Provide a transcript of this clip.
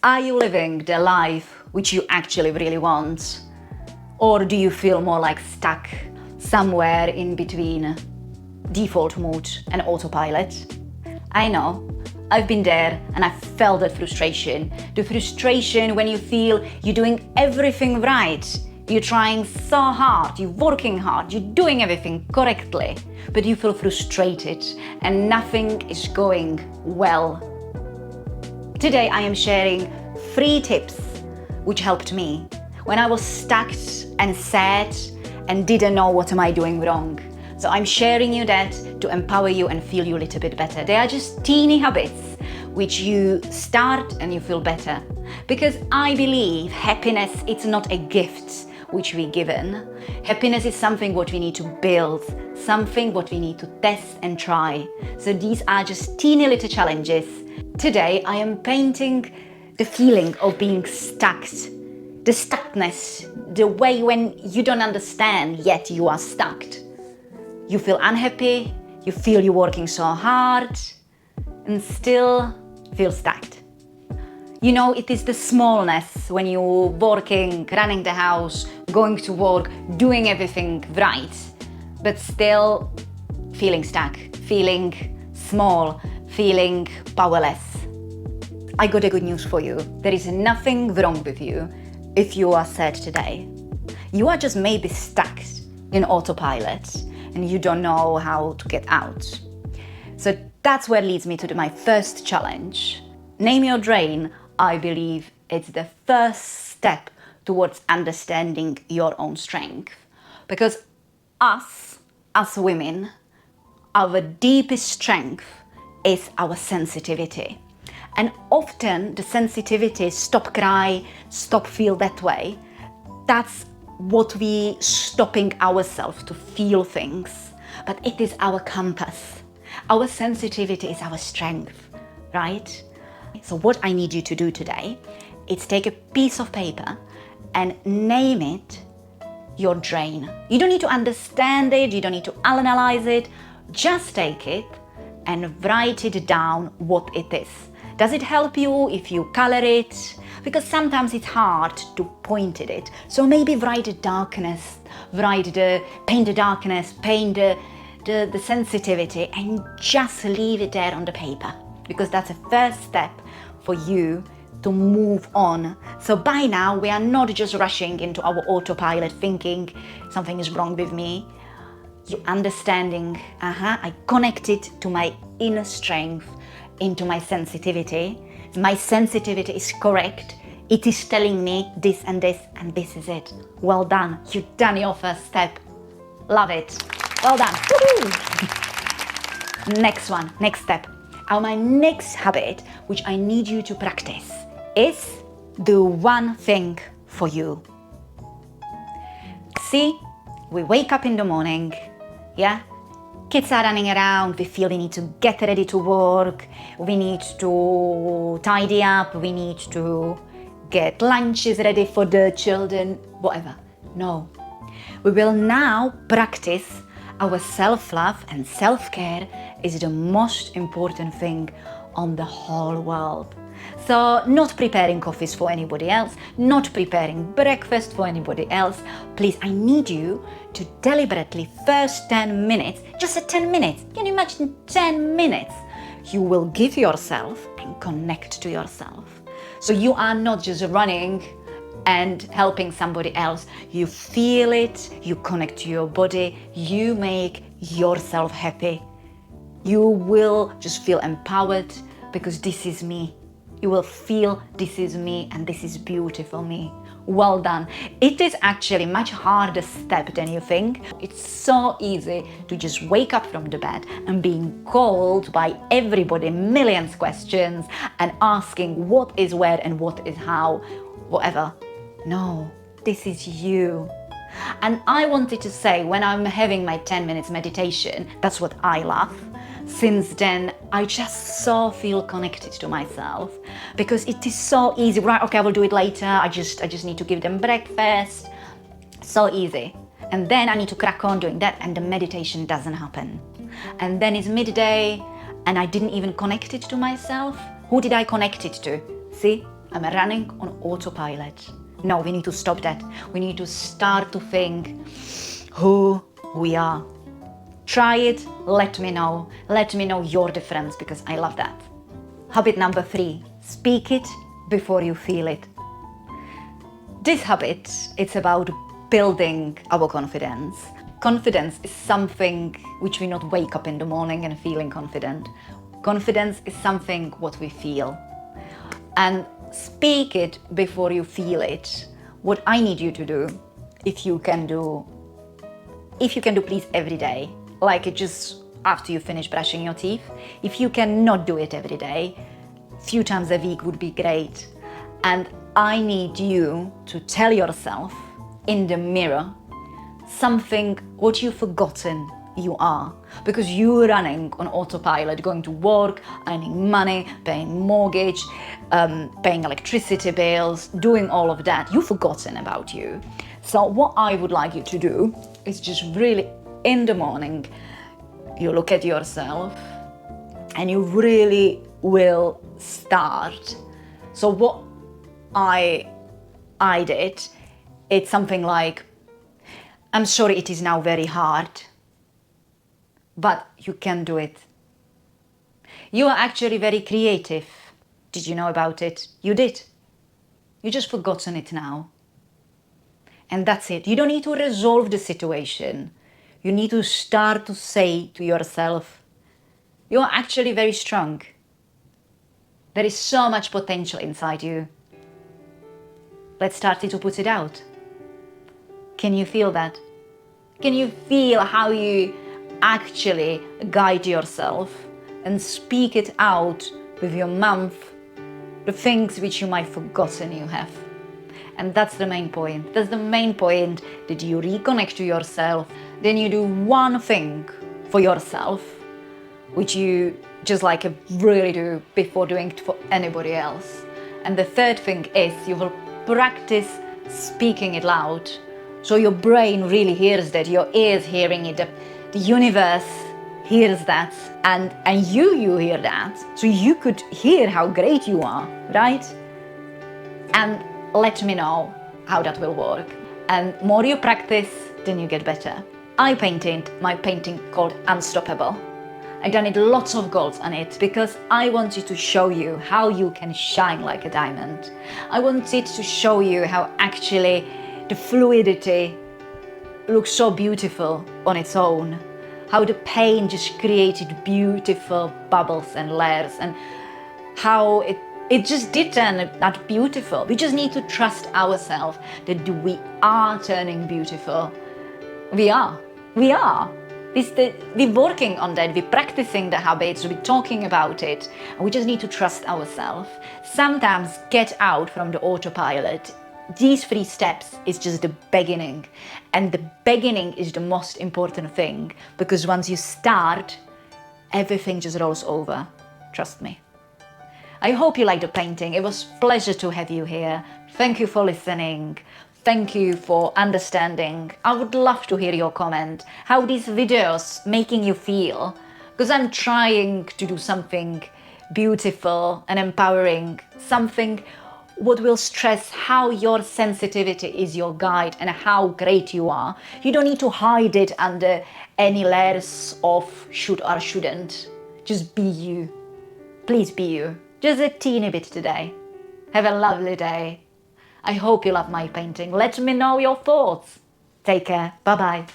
Are you living the life which you actually really want? Or do you feel more like stuck somewhere in between default mode and autopilot? I know, I've been there and I've felt that frustration. The frustration when you feel you're doing everything right. You're trying so hard, you're working hard, you're doing everything correctly, but you feel frustrated and nothing is going well. Today I am sharing 3 tips which helped me when I was stuck and sad and didn't know what am I doing wrong. So I'm sharing you that to empower you and feel you a little bit better. They are just teeny habits which you start and you feel better. Because I believe happiness is not a gift which we're given. Happiness is something what we need to build, something what we need to test and try. So these are just teeny little challenges. Today I am painting the feeling of being stuck, the stuckness, the way when you don't understand yet you are stuck. You feel unhappy, you feel you're working so hard and still feel stuck. You know, it is the smallness when you're working, running the house, going to work, doing everything right, but still feeling stuck, feeling small, feeling powerless. I got a good news for you. There is nothing wrong with you if you are sad today. You are just maybe stuck in autopilot and you don't know how to get out. So that's where leads me to my first challenge. Name your drain. I believe it's the first step towards understanding your own strength. Because us, as women, our deepest strength is our sensitivity. And often the sensitivity is stop cry, stop feel that way. That's what we stopping ourselves to feel things. But it is our compass. Our sensitivity is our strength, right? So what I need you to do today is take a piece of paper and name it your drain. You don't need to understand it, you don't need to analyze it, just take it and write it down what it is. Does it help you if you color it? Because sometimes it's hard to point at it. So maybe write the darkness, paint the darkness, paint the sensitivity and just leave it there on the paper. Because that's a first step for you to move on. So by now we are not just rushing into our autopilot thinking something is wrong with me. You're understanding, I connected to my inner strength, into my sensitivity. My sensitivity is correct. It is telling me this and this is it. Well done. You've done your first step. Love it. Well done. Woo-hoo. Next step. My next habit, which I need you to practice, is do one thing for you. See, we wake up in the morning, yeah? Kids are running around, we feel we need to get ready to work, we need to tidy up, we need to get lunches ready for the children, whatever. No. We will now practice our self-love, and self-care is the most important thing on the whole world. So not preparing coffees for anybody else, not preparing breakfast for anybody else. Please, I need you to deliberately first 10 minutes, just 10 minutes, can you imagine 10 minutes? You will give yourself and connect to yourself. So you are not just running and helping somebody else. You feel it, you connect to your body, you make yourself happy. You will just feel empowered because this is me. You will feel this is me and this is beautiful me. Well done. It is actually much harder step than you think. It's so easy to just wake up from the bed and being called by everybody millions questions and asking what is where and what is how, whatever. No, this is you. And I wanted to say, when I'm having my 10 minutes meditation, that's what I love. Since then, I just so feel connected to myself because it is so easy. Right, okay, I will do it later. I just need to give them breakfast. So easy. And then I need to crack on doing that and the meditation doesn't happen. And then it's midday and I didn't even connect it to myself. Who did I connect it to? See? I'm running on autopilot. No, we need to stop that. We need to start to think who we are. Try it, let me know. Let me know your difference because I love that. Habit number 3, speak it before you feel it. This habit, it's about building our confidence. Confidence is something which we not wake up in the morning and feeling confident. Confidence is something what we feel. And speak it before you feel it. What I need you to do, if you can do please every day, like it just after you finish brushing your teeth. If you cannot do it every day, few times a week would be great. And I need you to tell yourself in the mirror something what you've forgotten you are, because you're running on autopilot, going to work, earning money, paying mortgage, paying electricity bills, doing all of that. You've forgotten about you. So what I would like you to do is just really in the morning, you look at yourself and you really will start. So what I did, it's something like, I'm sorry it is now very hard, but you can do it. You are actually very creative. Did you know about it? You did. You just forgotten it now. And that's it. You don't need to resolve the situation. You need to start to say to yourself, you are actually very strong. There is so much potential inside you. Let's start to put it out. Can you feel that? Can you feel how you actually guide yourself and speak it out with your mouth, the things which you might have forgotten you have? And that's the main point. That's the main point, that you reconnect to yourself. Then you do one thing for yourself, which you just like really do before doing it for anybody else. And the third thing is you will practice speaking it loud. So your brain really hears that, your ears hearing it, the universe hears that, and you hear that. So you could hear how great you are, right? And let me know how that will work. And more you practice, then you get better. I painted my painting called Unstoppable. I done it lots of goals on it because I wanted to show you how you can shine like a diamond. I wanted to show you how actually the fluidity looks so beautiful on its own. How the paint just created beautiful bubbles and layers, and how it just did turn that beautiful. We just need to trust ourselves that we are turning beautiful. We are. We're working on that, we're practicing the habits, we're talking about it, and we just need to trust ourselves. Sometimes get out from the autopilot. These 3 steps is just the beginning, and the beginning is the most important thing, because once you start, everything just rolls over. Trust me. I hope you liked the painting. It was a pleasure to have you here. Thank you for listening. Thank you for understanding. I would love to hear your comment, how these videos making you feel, because I'm trying to do something beautiful and empowering, something what will stress how your sensitivity is your guide and how great you are. You don't need to hide it under any layers of should or shouldn't. Just be you. Please be you. Just a teeny bit today. Have a lovely day. I hope you love my painting. Let me know your thoughts. Take care. Bye-bye.